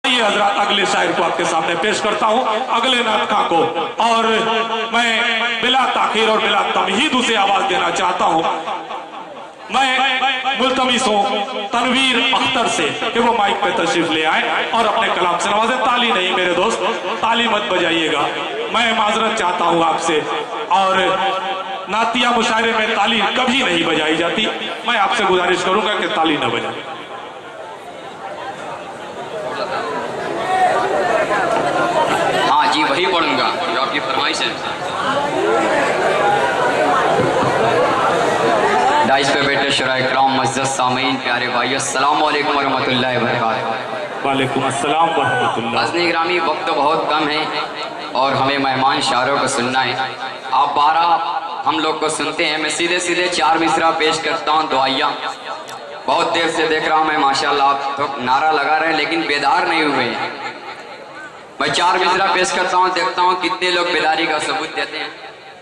ये हजरत अगले शायर को आपके सामने पेश करता हूँ, अगले नाटका को। और मैं बिला ताखीर और बिला तमहीद उसे आवाज देना चाहता हूँ। मैं मुल्तमिस हूँ तनवीर अख्तर से कि वो माइक पे तशरीफ ले आए और अपने कलाम से नवाजे। ताली नहीं मेरे दोस्त, ताली मत बजाइएगा, मैं माजरत चाहता हूँ आपसे। और नातिया मुशायरे में ताली कभी नहीं बजाई जाती, मैं आपसे गुजारिश करूंगा कि ताली न बजाए। हाँ जी, वही पढ़ूंगा जो आपकी फरमाइश है। डाइस पे बैठे शुराए किराम, मस्जिद सामीन, प्यारे भाई, अस्सलाम वालेकुम रहमतुल्लाहि व बरकातहू। वालेकुम अस्सलाम व रहमतुल्लाह। हज़रत ग्रामी, वक्त बहुत कम है और हमें मेहमान शायरों को सुनना है। आप 12 हम लोग को सुनते हैं। मैं सीधे सीधे 4 मिसरा पेश करता हूँ। दुआया बहुत देर से देख रहा हूँ मैं, माशाल्लाह आप तो नारा लगा रहे हैं लेकिन बेदार नहीं हुए हैं। मैं 4 मिसरा पेश करता हूँ, देखता हूँ कितने लोग बेदारी का सबूत देते हैं।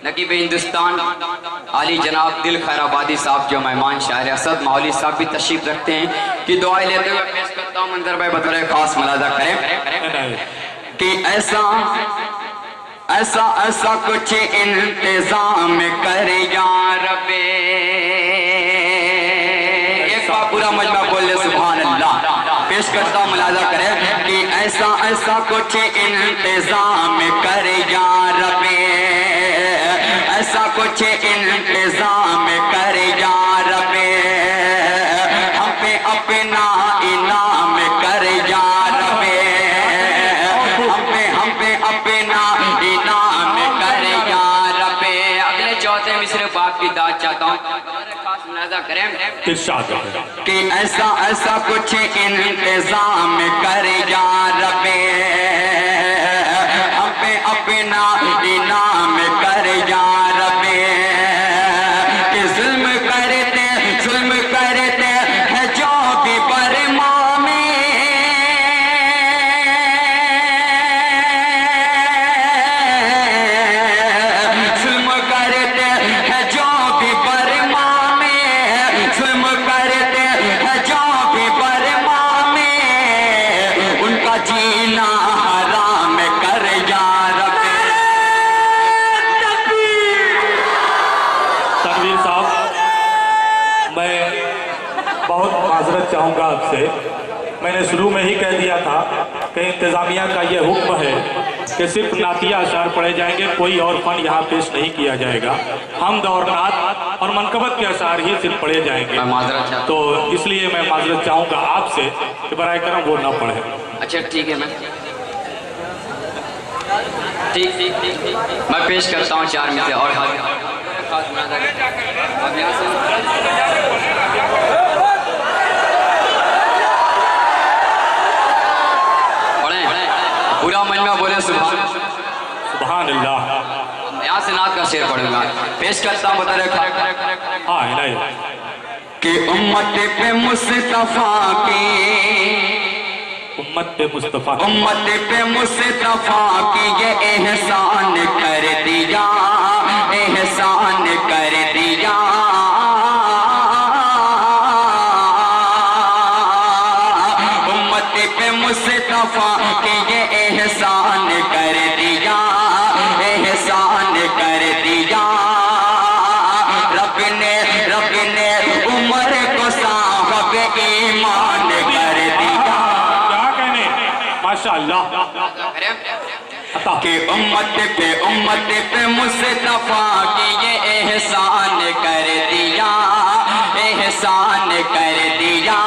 नकीब हिंदुस्तान आली जनाब दिल खैराबादी साहब जो मेहमान शायर असद मौली साहब भी तशरीफ रखते हैं कि दुआएं लेते हुए पेश करता हूँ। मंजर भाई बतौर खास मुलाजा करें कि ऐसा ऐसा ऐसा कुछ इंतजाम कर या रब्बे। एक बार पूरा मजमा बोल ले सुभान अल्लाह। पेश करता हूँ, मुलाजा करें कि ऐसा ऐसा कुछ इंतजाम कर या रब्बे, ऐसा कुछ इंतजाम कर या रब्बे, हम पे अपना इनाम कर या रब्बे, हम पे अपना इनाम कर या रब्बे। अगले चौथे मिसरे बाप की दाद चाहता हूँ, खास मुलाजा करें कि ऐसा ऐसा कुछ इंतजाम कर या रब्बे, हम पे अपना इनाम कर या रब्बे। कि जुल्म करते हैं जो भी बरमा में, जुल्म करते हैं जो भी बरमा में, जुल्म करते हैं जो भी बरमा में, उनका जीना हराम कर या रब्बे। तनवीर साहब, मैं बहुत माजरत चाहूँगा आपसे। मैंने शुरू में ही कह दिया था कि इंतज़ामिया का ये हुक्म है कि सिर्फ नातिया अशार पढ़े जाएंगे, कोई और फन यहाँ पेश नहीं किया जाएगा। हमद और नात और मनकबत के अशार ही सिर्फ पढ़े जाएंगे। तो इसलिए मैं माजरत चाहूँगा आपसे कि बराए करम वो ना पढ़े। अच्छा ठीक है, मैं ठीक मैं पेश करता हूँ 4 में से। और अब यहाँ से पूरा मजमा बोले सुभान अल्लाह। यहाँ से नात का शेर पढ़ूंगा, पेश करता हूँ। बता रहे हाँ कि उम्मत पे मुस्तफा की, उम्मत पे मुस्तफा की ये एहसान कर दिया, एहसान कर दिया। उम्मत पे मुस्तफा की ये एहसान कर दिया, एहसान कर दिया। रब ने उम्र को साहब ईमान कर दिया। क्या कहने, माशाअल्लाह। कि उम्मत पे मुस्तफा की ये एहसान कर दिया, एहसान कर दिया।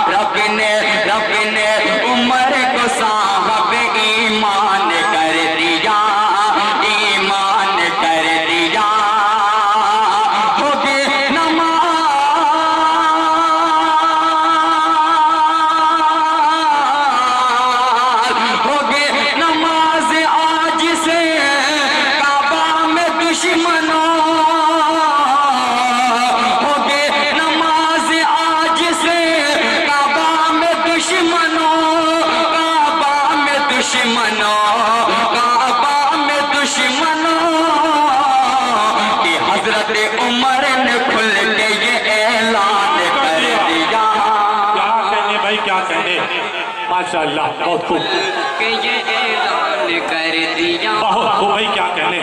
रब ने उम्र को साहब ईमान कर दिया, ईमान कर दिया। हो गए नमाज, हो गए नमाज आज से काबा में दुश्मनों, हो गए नमाज आज से काबा में दुश्मनों, काबा में दुश्मनों, काबा में दुश्मनों। कि हजरत उमर ने खुल के ये ऐलान कर दिया। क्या कहने भाई, क्या कहने। माशाल्लाह, बहुत खूब, के ये ऐलान कर दिया, बहुत खूब भाई, क्या कहने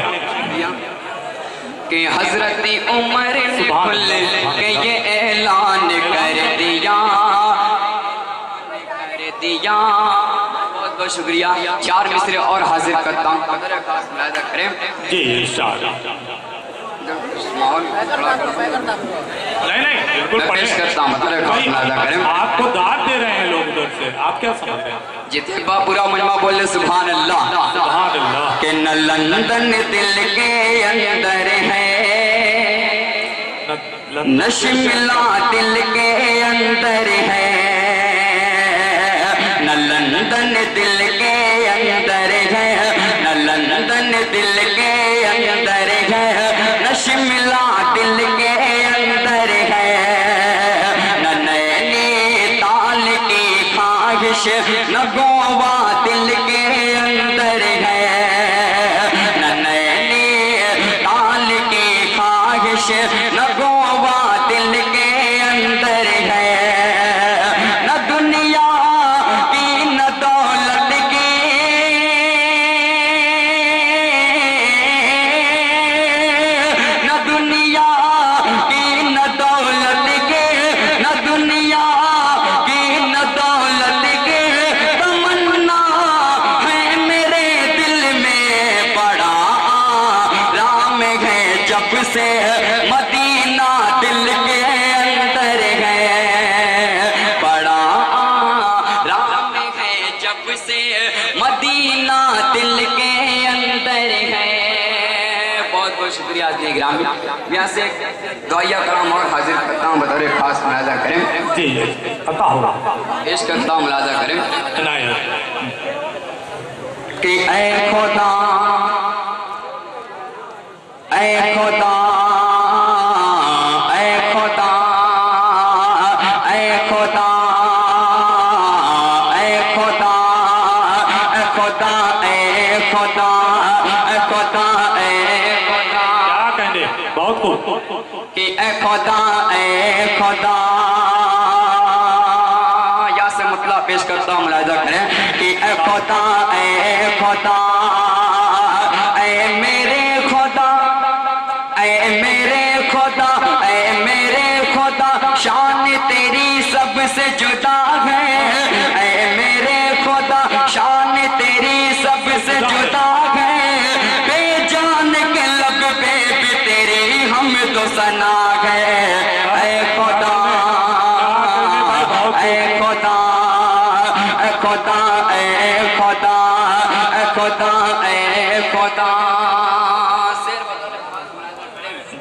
कि हजरत उमर ने खुल के ये ऐलान कर दिया। बहुत बहुत शुक्रिया। 4 मिसरे और हाजिर करता हूँ, करें जी इंशाअल्लाह। नहीं बिल्कुल पेश करता हूँ, करें। आपको दाद दे रहे हैं लोग उधर से, आप क्या समझ रहे हैं? जितने पूरा मजमा बोले सुभान अल्लाह। सुभान अल्लाह। कि न लंदन दिल के अंदर है, न शिमला दिल के अंदर है, न लंदन दिल के अंदर है, न लंदन दिल के अंदर है, न शिमला दिल के अंदर है, न नैनीताल की ख्वाहिश, न गोवा दिल के अंदर है, न नैनीताल की ख्वाहिश, न गोवा दिल के अंदर है, न दुनिया की न दौलत की, न दुनिया की न दौलत के, न दुनिया की न दौलत के, तमन्ना है मेरे दिल में पड़ा राम है जब से मदीना दिल के अंदर है, बड़ा राम है जब से मदीना दिल के अंदर है। बहुत बहुत शुक्रिया ग्रामी। यहाँ से दुआया कलाम और हाजिर करता हूँ, बतौर खास मुलाजा करें। जी पता होगा, पेश करता हूँ, मुलाजा करें। कि ऐ खुदा, ऐ खुदा, ऐ खुदा, ऐ खुदा, ऐ खुदा, ऐ खुदा, ऐ खुदा, ऐ खुदा, ऐ खुदा, क्या कहने, बहुत खूब। कि ऐ खुदा, ऐ खुदा, या से मतलब पेश करता हूँ, मुलाजा करें। कि ऐ खुदा, ऐ खुदा, ऐ मेरे खुदा, ऐ मेरे खुदा, ऐ मेरे खुदा, शान तेरी सबसे जुदा है, ऐ मेरे खुदा, शान तेरी सबसे जुदा है, बेजान के लब पे भी तेरी हम तो सना है, ऐ खुदा, ऐ खुदा, ऐ खुदा, ऐ खुदा, ऐ खुदा, ऐ खुदा,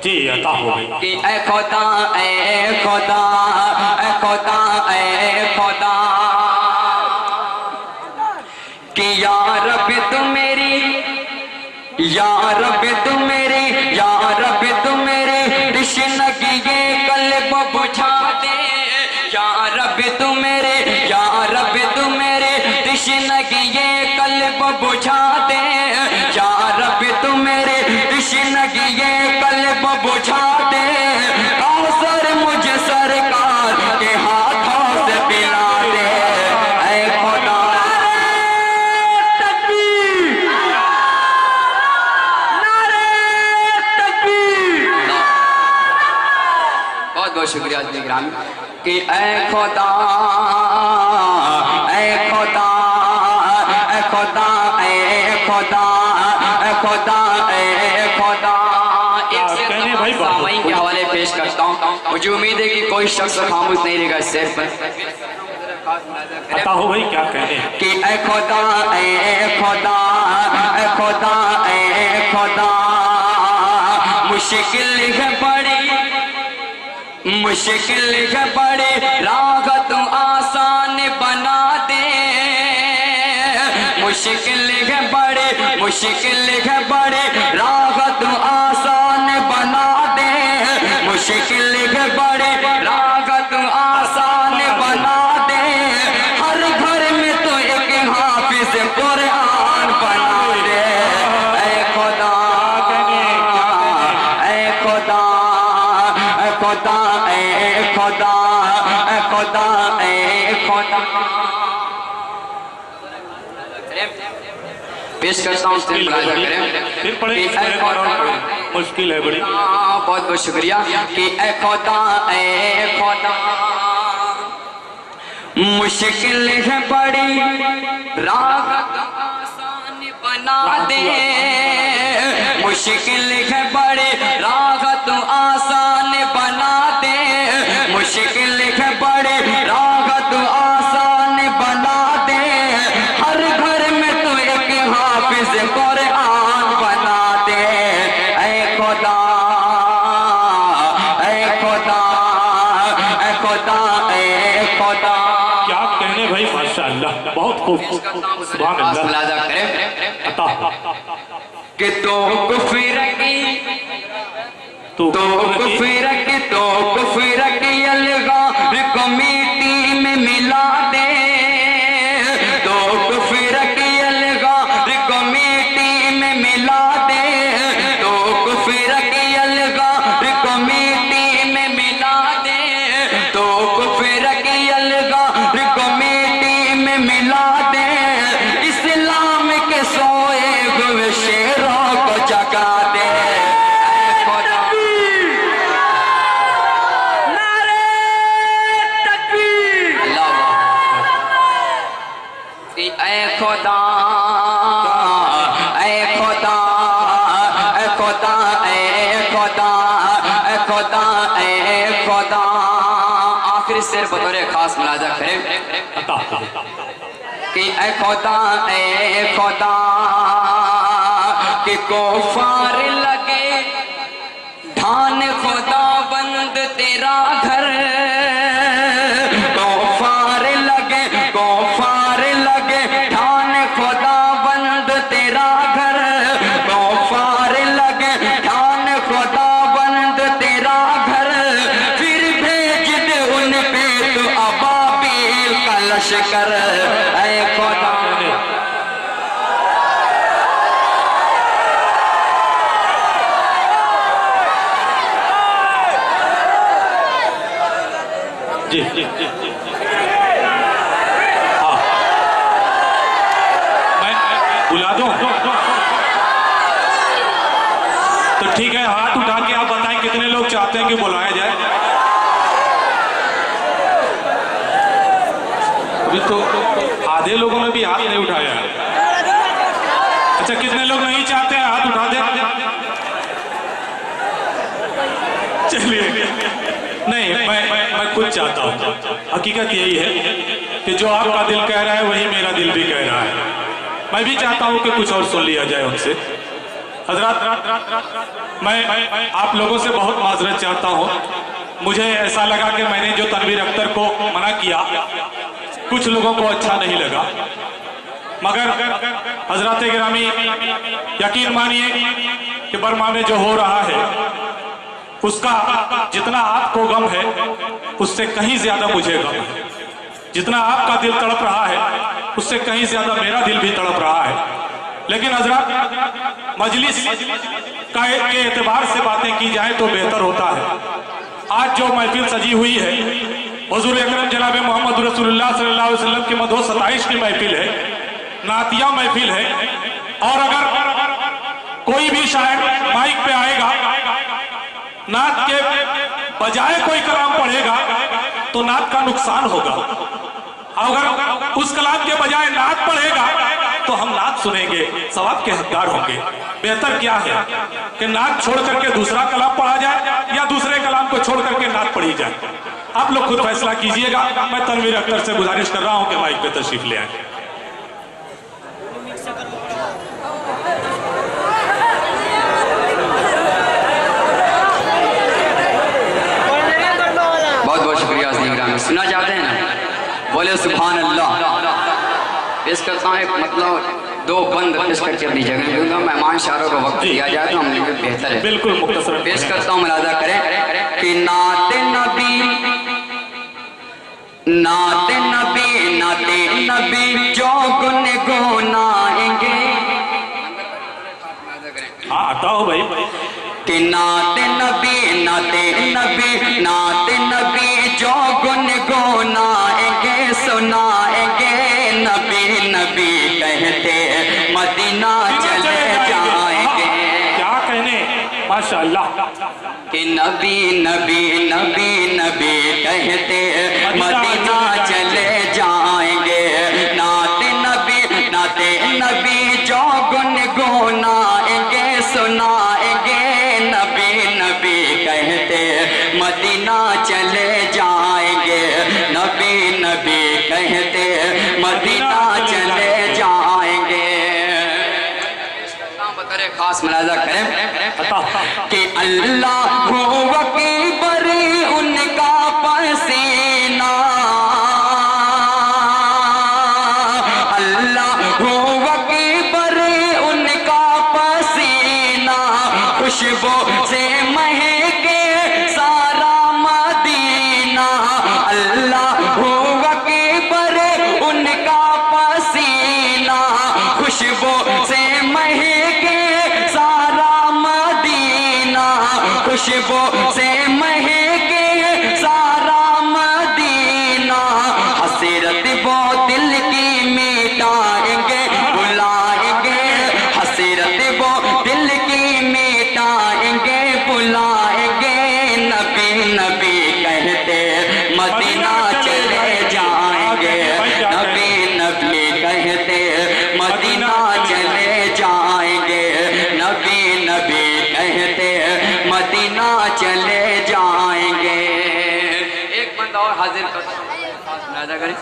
जी अता हो गई। कि ऐ खुदा, ऐ खुदा, ऐ खुदा, ऐ खुदा, कि या रब तू मेरी, या रब तू मेरी, या रब तू मेरी तृष्णगी ये कल्ब बुझा दे, या रब तू मेरे, या रब तू मेरे तृष्णगी ये कल्ब बुझा दे, या रब तू मेरे तृष्णगी ये कल्ब बुझा दे, कौसर मुझे सरकार के हाथों से पिला दे, ऐ खुदा। बहुत बहुत शुक्रिया ग्रामी। कि ऐ खुदा, ऐ खुदा, ऐ खुदा, ऐ खुदा, ऐ खुदा, ऐ खुदा, एक से सामईन के हवाले पेश करता हूँ। मुझे उम्मीद है कि कोई शख्स खामोश नहीं रहेगा इस शेर पर। पता हो भाई, क्या कहने। कि ऐ खुदा, ऐ खुदा, ऐ खुदा, ऐ खुदा, मुश्किल है बड़ी, मुश्किल है बड़ी, राहत आसान बना दे, मुश्किल है बड़ी, मुश्किल है बड़ी, राहत आसान बना दे, मुश्किल है बड़ी, राहत आसान बना दे, हर घर में तो एक हाफिज कुरान बना दे, ऐ खुदा, ऐ खुदा, ऐ खुदा, ऐ खुदा, ऐ खुदा, ऐ खुदा, पेश करता हूँ, फिर पढ़े, मुश्किल है बड़ी। बहुत बहुत शुक्रिया कि ए खुदा मुश्किल है बड़ी, राहत आसान बना दे। मुश्किल है बड़ी, राहत आसान बना दे। मुश्किल है बड़ी, राहत आसान बना दे। हर घर में तू एक हाफिज कुरान बना दे। ऐ खुदा, ऐ खुदा, ऐ खुदा, ऐ खुदा। क्या कहने भाई, माशाअल्लाह, बहुत खूब, सुभान अल्लाह। अता कि तो कुफर की अलगार को मिट्टी में मिला दे। तो कुफर की अलगार को मिट्टी में मिला दे। तो कुफर की अलगार को मिट्टी में मिला दे। तो कुफर की अलगार को मिट्टी में मिला दे। इस्लाम के सोए हुए शेरों को जगा दे। ऐ खुदा, ऐ खुदा, ऐ खुदा, ऐ खुदा, ऐ खुदा, ऐ खुदा। आखिरी शेर बतौर खास मुलाजा करें कि ऐ खुदा, ऐ खुदा, कि कुफार लगे ढान खुदा बंद तेरा घर। कुफार लगे, कुफार लगे ढान खुदा बंद तेरा घर। कुफार लगे ढान खुदा बंद तेरा घर। फिर भेज दे उन पे तू अबाबील का लश्कर। ऐ खुदा, जी जी जी हाँ, मैं बुला दूं तो ठीक है। हाथ उठा के आप बताएं कितने लोग चाहते हैं कि बुलाया जाए। अभी तो आधे लोगों ने भी हाथ नहीं उठाया। अच्छा, कितने लोग नहीं चाहते हैं, हाथ उठा दें। चलिए, नहीं, मैं खुद चाहता हूँ। हकीकत यही है कि जो आपका दिल कह रहा है वही मेरा दिल भी कह रहा है। मैं भी चाहता हूँ कि कुछ और सुन लिया जाए उनसे। हजरत, मैं आप लोगों से बहुत माजरत चाहता हूँ। मुझे ऐसा लगा कि मैंने जो तनवीर अख्तर को मना किया, कुछ लोगों को अच्छा नहीं लगा। मगर हजरत गिरामी, यकीन मानिए कि बर्मा में जो हो रहा है उसका जितना आपको गम है उससे कहीं ज्यादा मुझे गम है। जितना आपका दिल तड़प रहा है उससे कहीं ज्यादा मेरा दिल भी तड़प रहा है। लेकिन हजरत, मजलिस के एतबार से बातें की जाए तो बेहतर होता है। आज जो महफिल सजी हुई है हुजूर अकरम जनाब मोहम्मद रसूलुल्लाह सल्लल्लाहु अलैहि वसल्लम की मदो 27 की महफिल है, नातिया महफिल है। और अगर कोई भी शायर माइक पे आएगा, नात के बजाय कोई कलाम पढ़ेगा तो नात का नुकसान होगा। अगर उस कलाम के बजाय नात पढ़ेगा तो हम नात सुनेंगे, सवाब के हकदार होंगे। बेहतर क्या है कि नात छोड़ करके दूसरा कलाम पढ़ा जाए या दूसरे कलाम को छोड़ करके नात पढ़ी जाए। आप लोग खुद फैसला कीजिएगा। मैं तनवीर अख्तर से गुजारिश कर रहा हूं कि माइक पे तशरीफ ले आए। सुना चाहते हैं ना, बोले सुभान अल्लाह। पेश करता हूँ एक मतलब दो बंद पेश करके अपनी जगह दूंगा। मेहमान शारों को वक्त दिया जाए तो हम लिए बेहतर है। बिल्कुल मुख्तसर पेश करता हूँ, मुलाजा करें कि नाते नबी, नाते नबी, नाते नबी जो गुनगुनाएंगे। हाँ, आता हो भाई। कि नाते नबी, नाते नबी, नाते नबी जो गुनगुनाएंगे सुनाएंगे। नबी नबी कह कहते मदीना चले जाएंगे। क्या कहने, माशाअल्लाह। कि नबी नबी नबी नबी कहते मदीना चले जाएंगे। नाते नबी जो गुनगुनाएंगे सुनाएंगे। नबी नबी कहते मदीना चले जाएंगे। नबी नबी कहते मदीना चले जाएंगे। बतौर खास मुलाजा करें कि अल्लाह अकबर उनका पसीना, अल्लाह अकबर उनका पसीना, खुशबू से महके सारा मदीना। अल्लाह अकबर उनका पसीना, खुशबू से महके सारा मदीना, खुशबू से महके सारा मदीना। हसरत वो दिल की मिटाएंगे बुलाएंगे, हसरत वो दिल की मिटाएंगे बुलाएंगे। नबी नबी कहते मदीना चले जाएंगे। नबी नबी कहते मदीना चले जाएंगे। नबी नबी कहते मदीना चले जाएंगे। एक बंदा और हाजिर करें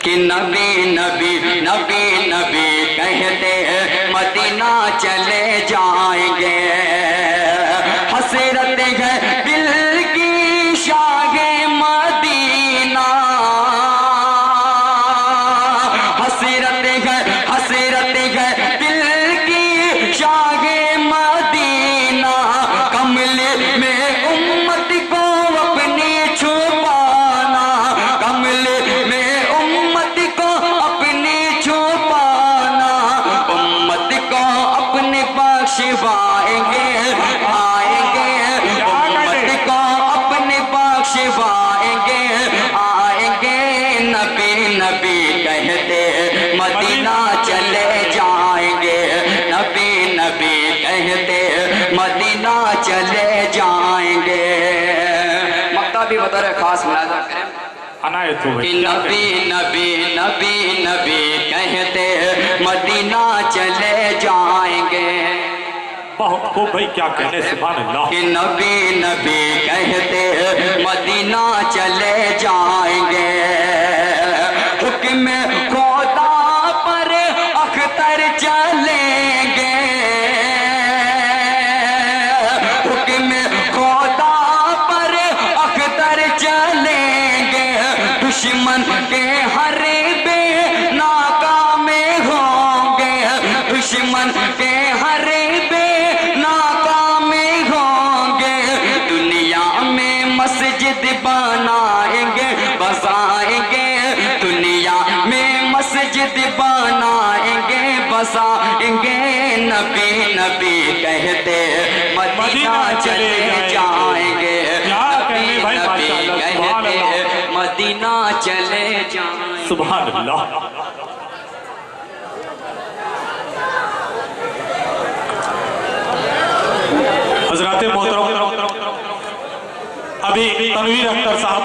कि नबी नबी नबी नबी कहते मदीना चले जाएंगे। हसरत है दिल की शागे मदीना, हसरत है दिल की शागे मदीना। कमले में उम्मत को अपनी छुपाना, कमले में उम्मत को अपनी छुपाना। उम्मत को अपने बख्शवाएंगे आएंगे, उम्मत को अपने बख्शवाएंगे आएंगे। नबी नबी कहते मदीना चले जाएंगे। नबी नबी कहते मदीना चले जाएंगे। मक्ता भी बता रहे खास मुलाजा करें अनायत हो कि नबी नबी नबी नबी कहते मदीना चले जाएंगे। बहुत खूब भाई, क्या कहने, सुभान अल्लाह। कि नबी नबी कहते मदीना चले जाएंगे। हुक्म खुदा पर अख्तर चलेंगे, हुक्म खुदा पर अख्तर चलेंगे। दुश्मन के हरबे नाकाम होंगे, दुश्मन के हरबे नाकाम होंगे। दुनिया में मस्जिद बनाएंगे बसाएंगे, दुनिया में मस्जिद बनाएंगे बसाएंगे। नबी नबी कहते मदीना चले जाएंगे। नबी नबी कहते मदीना चले जाएंगे। सुभान अल्लाह। हजरात मोहतरम, अभी तनवीर अख्तर साहब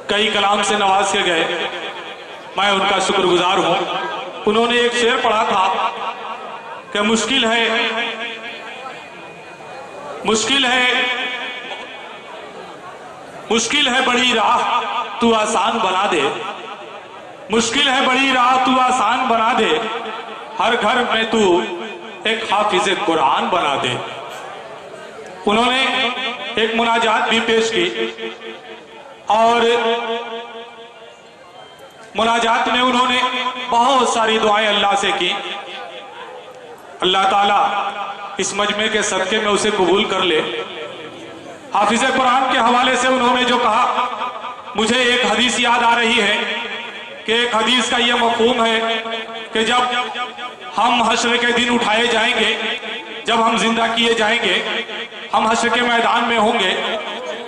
कई कलाम से नवाज के गए, मैं उनका शुक्रगुजार हूं। उन्होंने एक शेर पढ़ा था कि मुश्किल है बड़ी राह तू आसान बना दे, मुश्किल है बड़ी राह तू आसान बना दे। हर घर में तू एक हाफिज कुरान बना दे। उन्होंने एक मुनाजात भी पेश की और मुनाजात में उन्होंने बहुत सारी दुआएं अल्लाह से की। अल्लाह ताला इस मजमे के सदके में उसे कबूल कर ले। हाफिज कुरान के हवाले से उन्होंने जो कहा, मुझे एक हदीस याद आ रही है कि एक हदीस का यह मफहूम है कि जब हम हश्र के दिन उठाए जाएंगे, जब हम जिंदा किए जाएंगे, हम हश्र के मैदान में होंगे,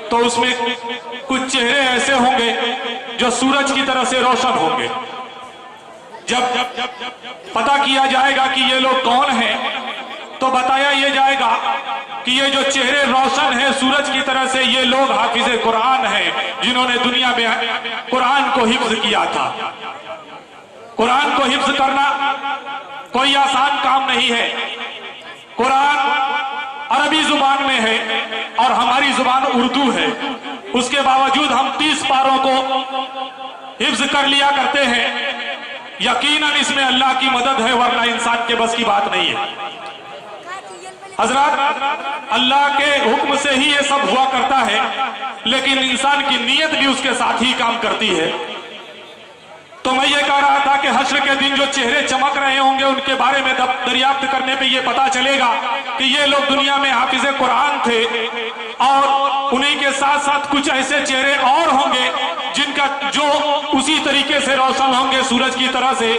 तो उसमें कुछ चेहरे ऐसे होंगे जो सूरज की तरह से रोशन होंगे। जब पता किया जाएगा कि ये लोग कौन हैं, तो बताया ये जाएगा कि ये जो चेहरे रोशन हैं सूरज की तरह से, ये लोग हाफिज कुरान हैं, जिन्होंने दुनिया में कुरान को हिफ्ज किया था। कुरान को हिफ्ज करना कोई आसान काम नहीं है। कुरान अरबी जुबान में है और हमारी जुबान उर्दू है। उसके बावजूद हम 30 पारों को हिफ्ज कर लिया करते हैं। यकीनन इसमें अल्लाह की मदद है, वरना इंसान के बस की बात नहीं है। हजरत, अल्लाह के हुक्म से ही ये सब हुआ करता है, लेकिन इंसान की नीयत भी उसके साथ ही काम करती है। तो मैं ये कह रहा था कि हश्र के दिन जो चेहरे चमक रहे होंगे, उनके बारे में दरियाफ्त करने पे ये पता चलेगा कि ये लोग दुनिया में हाफिज कुरान थे, और उन्हीं के साथ साथ कुछ ऐसे चेहरे और होंगे जिनका जो उसी तरीके से रोशन होंगे सूरज की तरह से।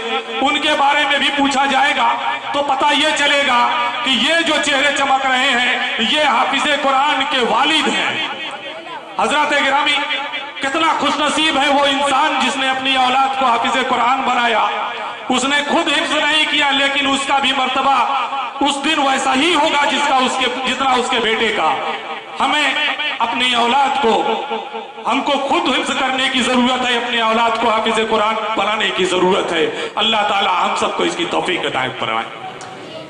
उनके बारे में भी पूछा जाएगा तो पता ये चलेगा कि ये जो चेहरे चमक रहे हैं, ये हाफिज कुरान के वालिद हैं। हजरत गिरामी, कितना खुशनसीब है वो इंसान जिसने अपनी औलाद को हाफिज कुरान बनाया। उसने खुद हिफ्ज नहीं किया, लेकिन उसका भी मर्तबा उस दिन वैसा ही होगा जितना उसके बेटे का। हमें अपनी औलाद को, हमको खुद हिफ्ज करने की जरूरत है, अपनी औलाद को हाफिज कुरान बनाने की जरूरत है। अल्लाह ताला हम सबको इसकी तौफीक अता फरमाए।